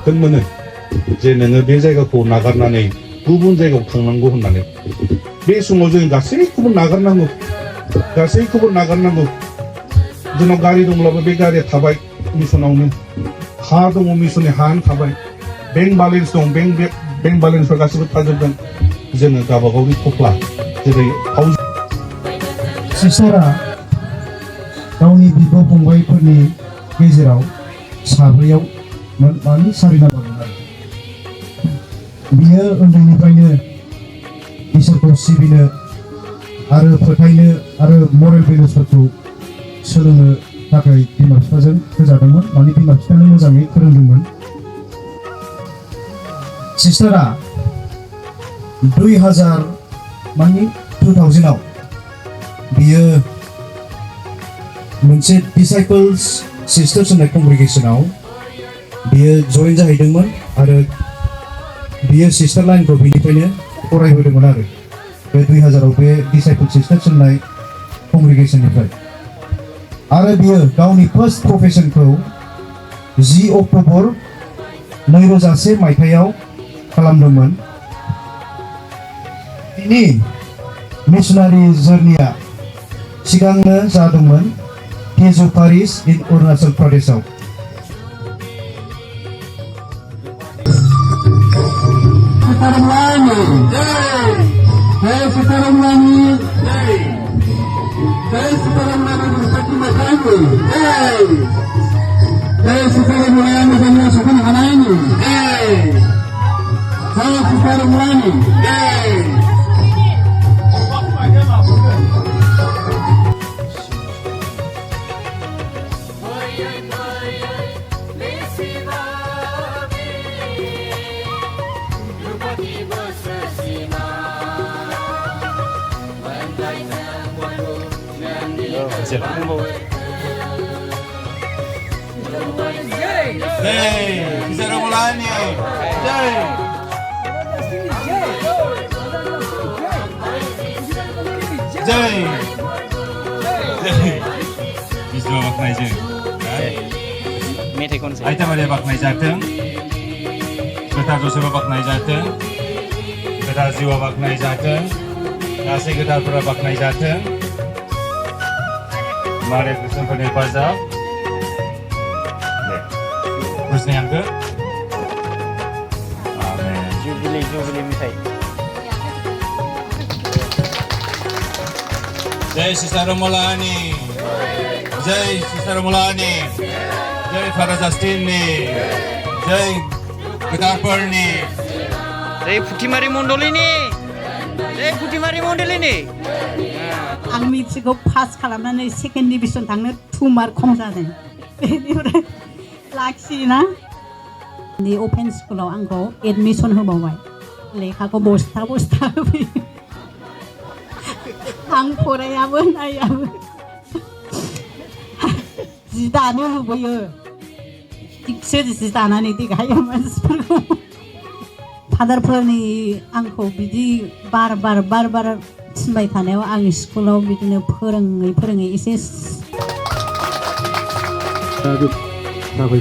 그러면은 이제 너는 내 자가고 나가나네 구분 자가고 강난고 혼나네 내 수모적인 가세이쿠분 나가나고 가세이쿠분 나가나고 저는 가리 동라고 배 가리 타바이 미소나오는 하동 미소네 한 타바이 뱅 발렌스 동뱅 발렌스 가시고 타저던 이제는 가바가우리 코플라 제대 하우스 시사라 गावनि बिब' फंबायफोरनि गेजेराव साब्रैयाव मानि सारिना दंमोन बियो उन्दैनिफ्रायनो इसोरखौ सिबिनो आरो फोथायनो आरो मरेल भेलुसफोरखौ सोलोंनो थाखाय बिमा बिफाजों होजादोंमोन माने बिमा बिफानो मोजाङै फोरोंदोंमोन सिस्टारा 2000 आव बियो मोनसे डिसाइपल्स सिस्टार्स होननाय कंग्रेगेशनाव बियो जइन जाहैदोंमोन आरो बियो सिस्टार लाइनखौ बिनिफ्रायनो फरायहोदोंमोन आरो बे 2000 आव बे डिसाइपल सिस्टार्स होननाय कंग्रेगेशननिफ्राय आरो बियो गावनि फार्स्ट प्रफेशनखौ 10 अक्ट'बर 2001 मायथाइयाव खालामदोंमोन बिनि मिशनारि जर्निया सिगांनो जादोंमोन तेजु पारिस इन Arunachal प्रदेशआव Sister Mulani, Jai, Biswa baknai जों मेथाइ खनसै आइटामारिया बाखनाय जाथों गोथार जसेफा बाखनाय जाथों गोथार जिउआ बाखनाय जाथों गासै गोथारफोरा बाखनाय जाथों मारे कृष्णफोरनि हेफाजाब कृष्ण हांखो जुबिली मेथाइ जय सिस्टार रमलानी जय सिस्टार रमलानी जय फादर जस्टिननि जय गोथारफोरनि जय फुथिमारि मण्डलिनि आं मेट्रिकखौ पास खालामनानै सेकेन्ड डिभिजन थांनो 2 मार्क खम जादों बेनिफ्राय लाखियोना अपेन स्कुलाव आंखौ एडमिसन होबावबाय लेखाखौ बस्था होफैयो आं फरायाबो नायाबो जि दानो लुबैयो थिगसे जि दानानै देखायो मानसिफोरखौ फादारफोरनि आंखौ बिदि बार बार थिनबाय थानायाव आं स्कुलाव बिदिनो फोरोङै एसे साबायखर थाबाय